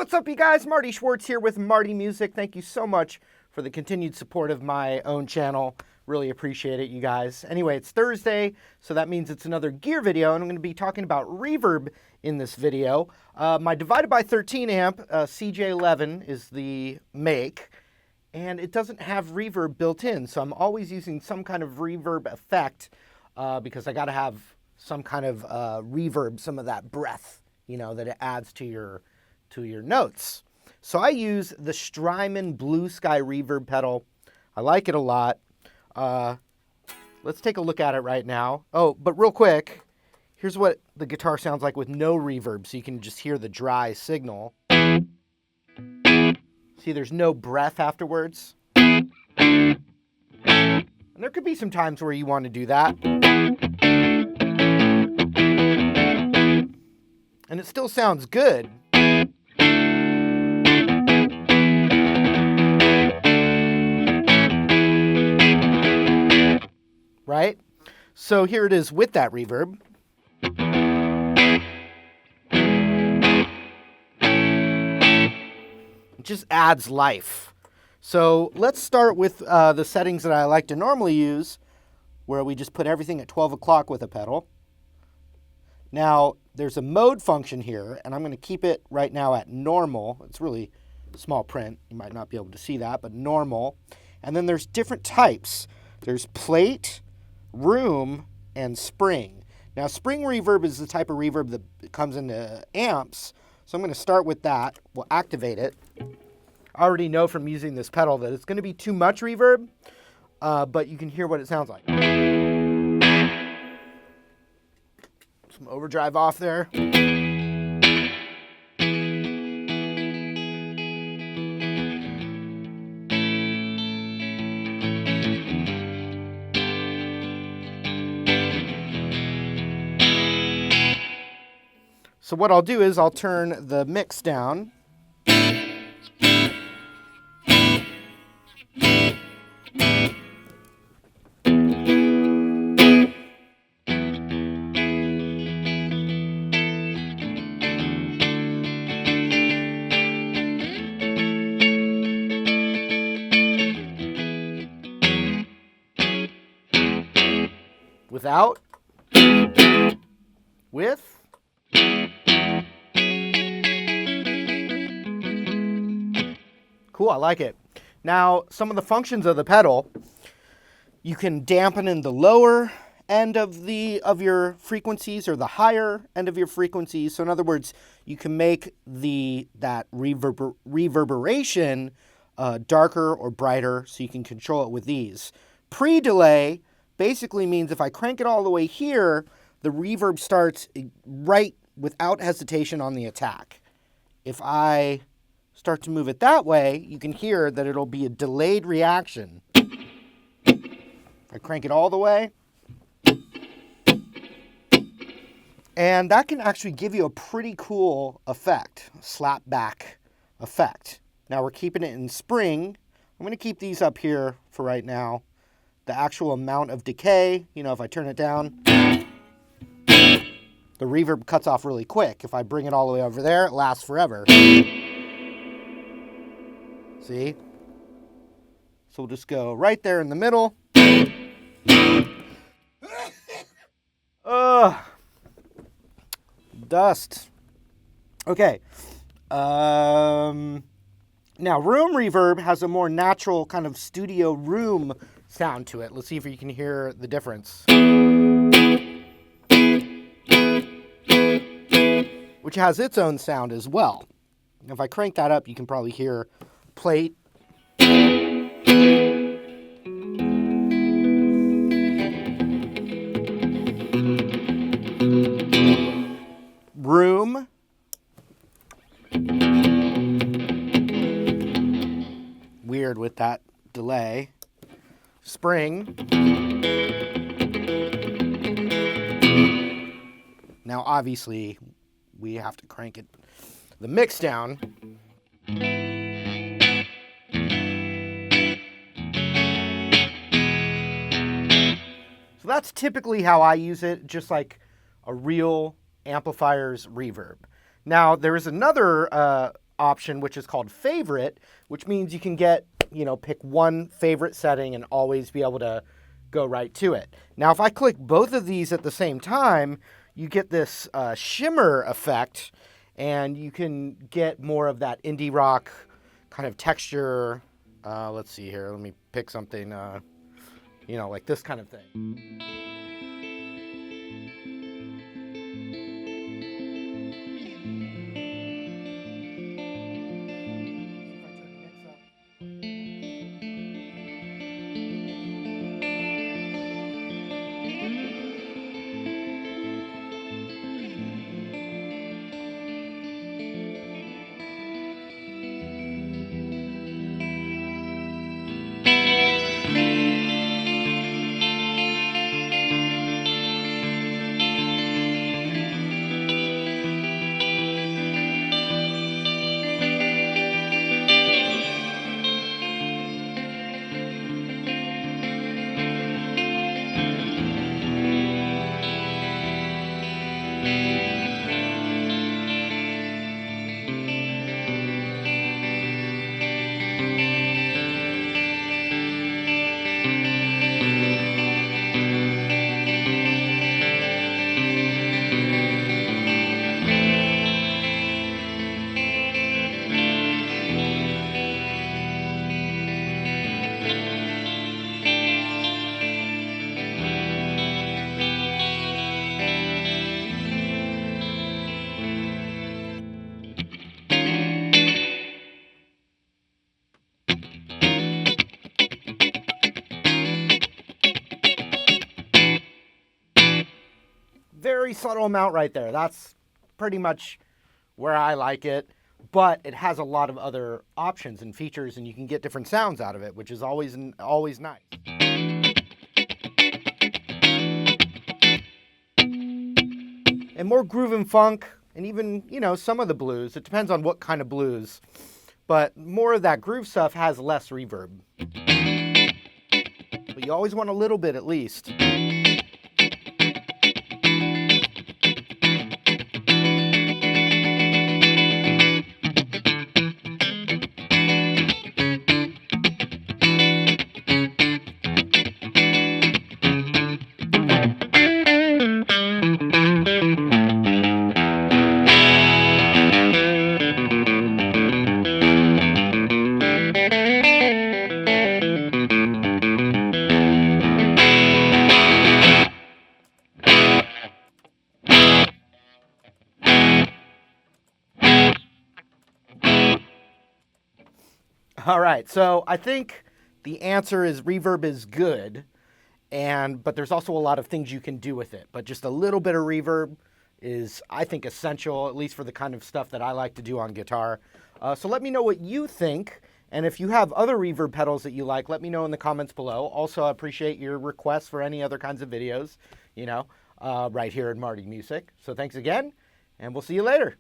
What's up, you guys? Marty Schwartz here with Marty Music. Thank you so much for the continued support of my own channel. Really appreciate it, you guys. Anyway, it's Thursday, so that means it's another gear video, and I'm going to be talking about reverb in this video. My divided by 13 amp, CJ11 is the make, and it doesn't have reverb built in, so I'm always using some kind of reverb effect because I got to have some kind of reverb, some of that breath, you know, that it adds to your notes. So I use the Strymon Blue Sky Reverb pedal. I like it a lot. Let's take a look at it right now. Oh, but real quick, here's what the guitar sounds like with no reverb, so you can just hear the dry signal. See, there's no breath afterwards. And there could be some times where you want to do that. And it still sounds good. Right? So here it is with that reverb. It just adds life. So let's start with the settings that I like to normally use, where we just put everything at 12 o'clock with a pedal. Now, there's a mode function here, and I'm going to keep it right now at normal. It's really small print. You might not be able to see that, but normal. And then there's different types. There's plate, room, and spring. Now, spring reverb is the type of reverb that comes into amps, so I'm going to start with that. We'll activate it. I already know from using this pedal that it's going to be too much reverb, but you can hear what it sounds like. Some overdrive off there. So what I'll do is I'll turn the mix down. Without, with, cool, I like it. Now, some of the functions of the pedal, you can dampen in the lower end of your frequencies or the higher end of your frequencies. So in other words, you can make that reverberation darker or brighter, so you can control it with these. Pre-delay basically means if I crank it all the way here, the reverb starts right without hesitation on the attack. If I start to move it that way, you can hear that it'll be a delayed reaction. I crank it all the way. And that can actually give you a pretty cool effect, slap back effect. Now we're keeping it in spring. I'm going to keep these up here for right now. The actual amount of decay, you know, if I turn it down, the reverb cuts off really quick. If I bring it all the way over there, it lasts forever. See? So we'll just go right there in the middle. Dust. Okay. Now, room reverb has a more natural kind of studio room sound to it. Let's see if you can hear the difference. Which has its own sound as well. If I crank that up, you can probably hear plate. Room. Weird with that delay. Spring. Now, obviously, we have to crank the mix down. So that's typically how I use it, just like a real amplifier's reverb. Now, there is another option, which is called favorite, which means you can get, pick one favorite setting and always be able to go right to it. Now, if I click both of these at the same time, you get this shimmer effect, and you can get more of that indie rock kind of texture. Let's see here. Let me pick something, like this kind of thing. Very subtle amount right there. That's pretty much where I like it, but it has a lot of other options and features, and you can get different sounds out of it, which is always nice. And more groove and funk, and even, some of the blues. It depends on what kind of blues, but more of that groove stuff has less reverb. But you always want a little bit at least. All right, so I think the answer is reverb is good, but there's also a lot of things you can do with it. But just a little bit of reverb is, I think, essential, at least for the kind of stuff that I like to do on guitar. So let me know what you think, and if you have other reverb pedals that you like, let me know in the comments below. Also, I appreciate your requests for any other kinds of videos, right here at Marty Music. So thanks again, and we'll see you later.